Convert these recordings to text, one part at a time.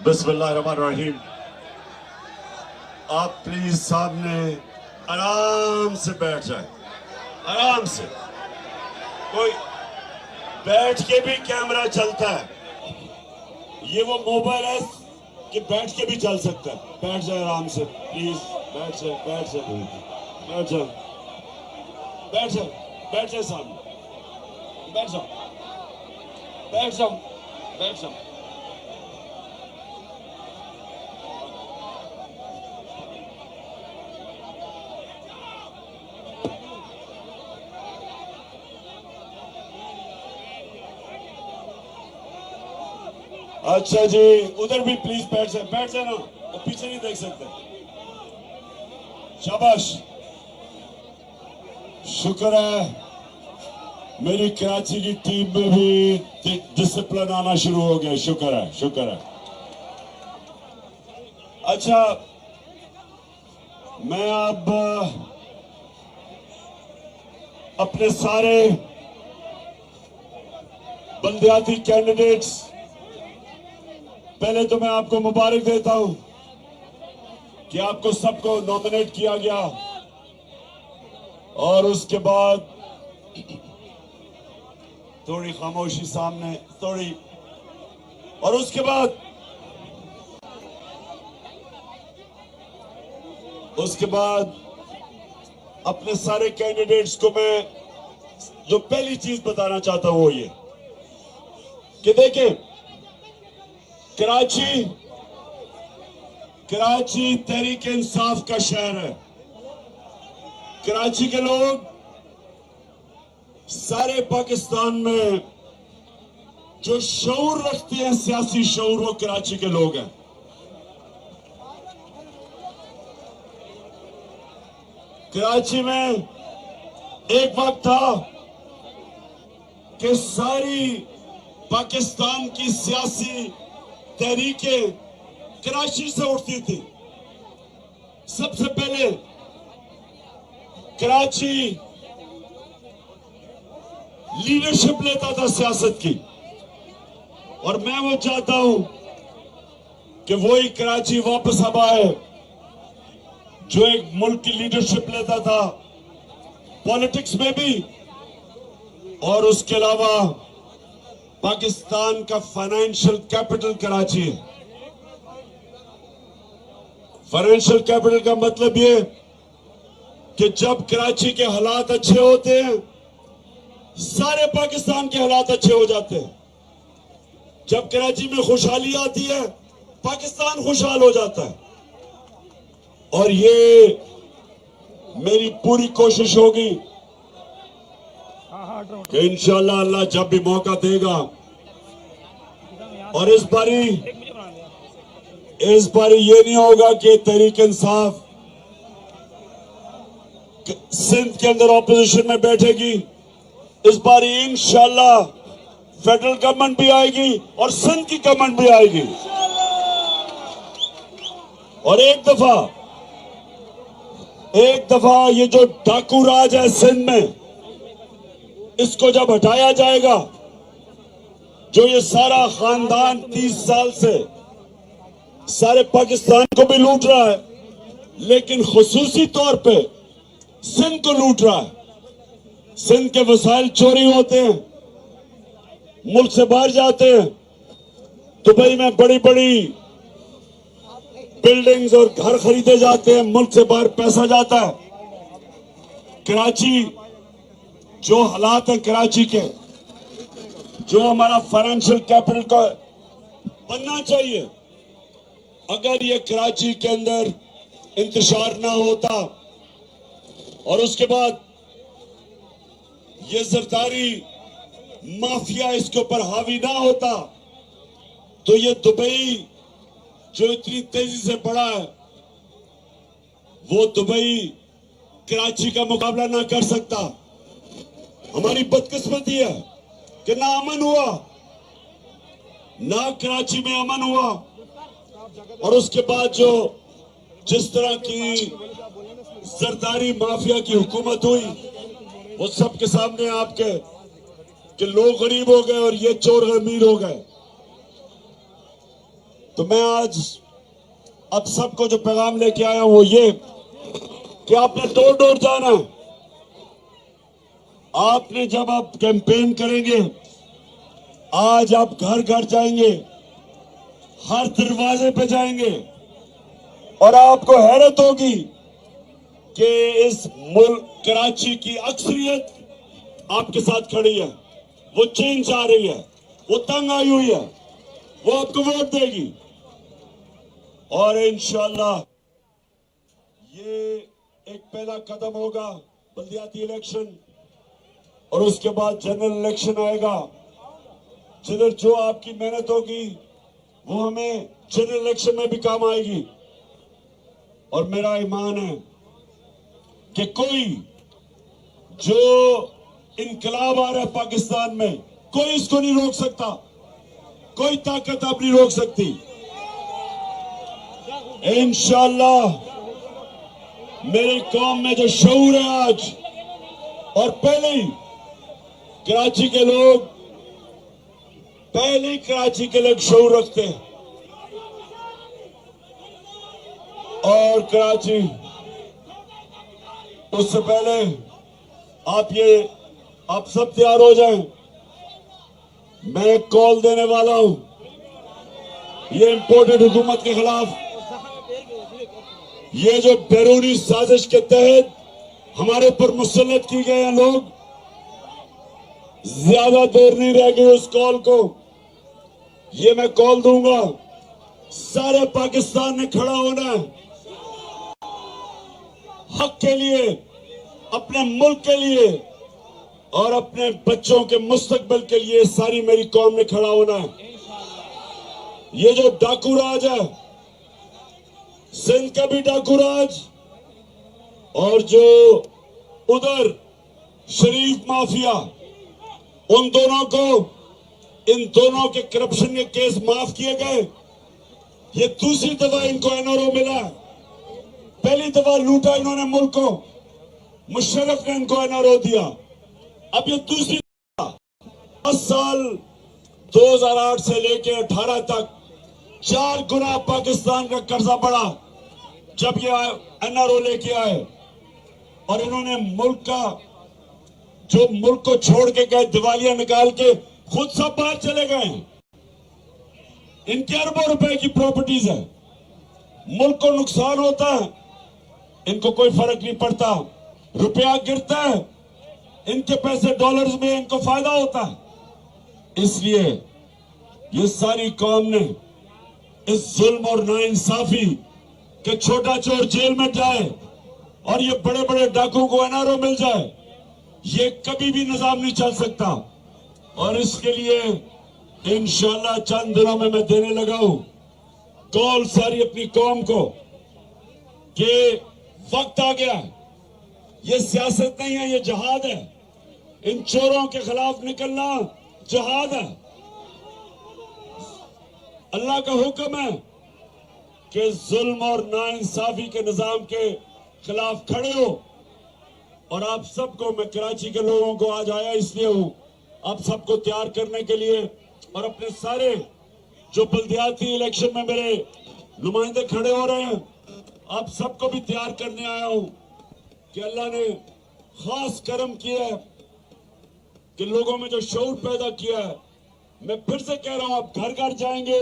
बिस्मिल्लाहिर्रहमानिर्रहीम। आप प्लीज सामने आराम से बैठ जाए, आराम से। कोई बैठ के भी कैमरा चलता है, ये वो मोबाइल है कि बैठ के भी चल सकता है। बैठ जाए आराम से प्लीज, बैठ जाए, बैठ जाए, बैठ जाए, बैठ जाए, बैठ जाए, सामने बैठ जाओ, बैठ जाओ, बैठ जाओ। अच्छा जी, उधर भी प्लीज बैठ जाए, बैठ जाए ना, वो पीछे नहीं देख सकते। शाबाश, शुक्र है मेरी कराची की टीम में भी डिसिप्लिन आना शुरू हो गया। शुक्र है, शुक्र है। अच्छा, मैं अब अपने सारे बलदियाती कैंडिडेट्स, पहले तो मैं आपको मुबारक देता हूं कि आपको सबको नॉमिनेट किया गया, और उसके बाद थोड़ी खामोशी सामने, थोड़ी, और उसके बाद अपने सारे कैंडिडेट्स को मैं जो पहली चीज बताना चाहता हूं वो ये कि देखें, कराची तहरीक इंसाफ का शहर है। कराची के लोग सारे पाकिस्तान में जो शऊर रखते हैं, सियासी शऊर, वो कराची के लोग हैं। कराची में एक वक्त था कि सारी पाकिस्तान की सियासी तहरीकें कराची से उठती थी। सबसे पहले कराची लीडरशिप लेता था सियासत की, और मैं वो चाहता हूं कि वही कराची वापस अब आए जो एक मुल्क की लीडरशिप लेता था, पॉलिटिक्स में भी, और उसके अलावा पाकिस्तान का फाइनेंशियल कैपिटल कराची है। फाइनेंशियल कैपिटल का मतलब ये कि जब कराची के हालात अच्छे होते हैं, सारे पाकिस्तान के हालात अच्छे हो जाते हैं। जब कराची में खुशहाली आती है, पाकिस्तान खुशहाल हो जाता है। और ये मेरी पूरी कोशिश होगी कि इंशाअल्लाह अल्लाह जब भी मौका देगा, और इस बारी ये नहीं होगा कि तहरीक इंसाफ सिंध के अंदर ऑपोजिशन में बैठेगी। इस बारी इंशाअल्लाह फेडरल गवर्नमेंट भी आएगी और सिंध की गवर्नमेंट भी आएगी, और एक दफा ये जो डाकू राज है सिंध में, इसको जब हटाया जाएगा, जो ये सारा खानदान 30 साल से सारे पाकिस्तान को भी लूट रहा है, लेकिन खुसूसी तौर पे सिंध को लूट रहा है। सिंध के वसाइल चोरी होते हैं, मुल्क से बाहर जाते हैं। दुबई में बड़ी बड़ी बिल्डिंग्स और घर खरीदे जाते हैं, मुल्क से बाहर पैसा जाता है। कराची, जो हालात है कराची के, जो हमारा फाइनेंशियल कैपिटल का बनना चाहिए, अगर ये कराची के अंदर इंतशार ना होता, और उसके बाद ये जरदारी माफिया इसके ऊपर हावी ना होता, तो ये दुबई जो इतनी तेजी से बढ़ा है, वो दुबई कराची का मुकाबला ना कर सकता। हमारी बदकिस्मती है कि ना अमन हुआ, ना कराची में अमन हुआ, और उसके बाद जो जिस तरह की जरदारी माफिया की हुकूमत हुई, वो सबके सामने आपके कि लोग गरीब हो गए और ये चोर अमीर हो गए। तो मैं आज अब सबको जो पैगाम लेके आया हूं वो ये कि आपने डोर डोर जाना है। आपने जब आप कैंपेन करेंगे, आज आप घर घर जाएंगे, हर दरवाजे पे जाएंगे और आपको हैरत होगी कि इस मुल्क कराची की अक्सरियत आपके साथ खड़ी है। वो चेंज आ रही है, वो तंग आई हुई है, वो आपको वोट देगी और इंशाल्लाह ये एक पहला कदम होगा बल्दियाती इलेक्शन और उसके बाद जनरल इलेक्शन आएगा। जिधर जो आपकी मेहनत होगी वो हमें जनरल इलेक्शन में भी काम आएगी और मेरा ईमान है कि कोई जो इनकलाब आ रहा है पाकिस्तान में, कोई इसको नहीं रोक सकता, कोई ताकत आप नहीं रोक सकती। इंशाअल्लाह मेरी कौम में जो शऊर है आज, और पहले ही कराची के लोग शऊर रखते हैं और कराची उससे पहले आप सब तैयार हो जाएं। मैं एक कॉल देने वाला हूं ये इंपोर्टेड हुकूमत के खिलाफ। ये जो बैरूनी साजिश के तहत हमारे ऊपर मुसल्लत की गए हैं लोग, ज्यादा देर नहीं रह गई उस कॉल को। ये मैं कॉल दूंगा, सारे पाकिस्तान ने खड़ा होना है हक के लिए, अपने मुल्क के लिए और अपने बच्चों के मुस्तकबिल के लिए। सारी मेरी कौम ने खड़ा होना है। ये जो डाकू राज है, सिंध का भी डाकू राज और जो उधर शरीफ माफिया, उन दोनों को, इन दोनों के करप्शन के केस माफ किए गए। ये दूसरी दफा इनको एनआरओ मिला। पहली दफा लूटा इन्होंने मुल्क को, मुशर्रफ ने इनको एनआरओ दिया। अब ये दूसरी दफा 10 साल 2008 से लेके 18 तक 4 गुना पाकिस्तान का कर्जा बढ़ा जब ये एनआरओ लेके आए और इन्होंने मुल्क को छोड़ के गए, दिवालियां निकाल के खुद सब बाहर चले गए। इनके अरबों रुपए की प्रॉपर्टीज है, मुल्क को नुकसान होता है, इनको कोई फर्क नहीं पड़ता। रुपया गिरता है, इनके पैसे डॉलर्स में, इनको फायदा होता है। इसलिए ये सारी कौम ने इस जुल्म और नाइंसाफी के छोटा चोर जेल में जाए और ये बड़े बड़े डाकू को एनआरओ मिल जाए, ये कभी भी निजाम नहीं चल सकता। और इसके लिए इंशाल्लाह चंद दिनों में मैं देने लगा हूं कॉल सारी अपनी कौम को कि वक्त आ गया। ये सियासत नहीं है, ये जहाद है। इन चोरों के खिलाफ निकलना जहाद है। अल्लाह का हुक्म है कि जुल्म और नाइंसाफी के निजाम के खिलाफ खड़े हो। और आप सबको, मैं कराची के लोगों को आज आया इसलिए हूं, आप सबको तैयार करने के लिए और अपने सारे जो बल्दियाती इलेक्शन में मेरे नुमाइंदे खड़े हो रहे हैं, आप सबको भी तैयार करने आया हूं कि अल्लाह ने खास करम किया है कि लोगों में जो शऊर पैदा किया है। मैं फिर से कह रहा हूं, आप घर घर जाएंगे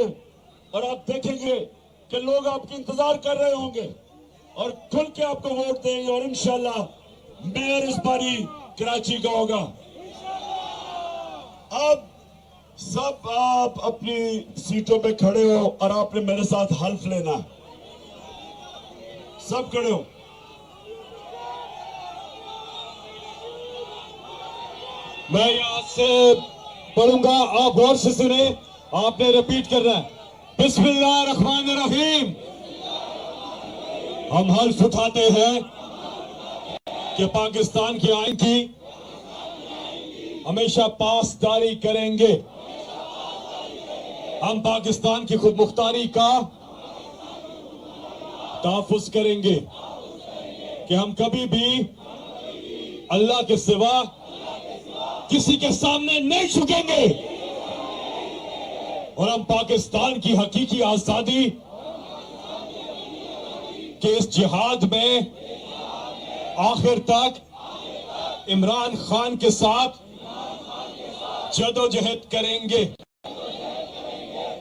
और आप देखेंगे कि लोग आपके इंतजार कर रहे होंगे और खुल के आपको वोट देंगे और इंशाल्लाह मेयर इस बारी कराची का होगा। अब सब आप अपनी सीटों पे खड़े हो और आपने मेरे साथ हल्फ लेना है। सब खड़े हो। मैं यहां से पढ़ूंगा, आप गौर से सुने, आपने रिपीट करना है। बिस्मिल्लाहिर्रहमानिर्रहीम। हम हल्फ उठाते हैं कि पाकिस्तान की आइन की हमेशा पासदारी करेंगे। हम पाकिस्तान की खुद मुख्तारी का तहफ्फुज करेंगे कि हम कभी भी अल्लाह के सिवा किसी के सामने नहीं झुकेंगे और हम पाकिस्तान की हकीकी आजादी के इस जिहाद में आखिर तक इमरान खान के साथ जदोजहद करेंगे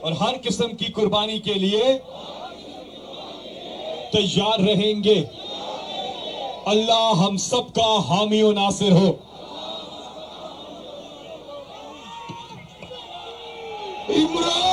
और हर किस्म की कुर्बानी के लिए तैयार रहेंगे। अल्लाह हम सबका हामी और नासिर हो। इमरान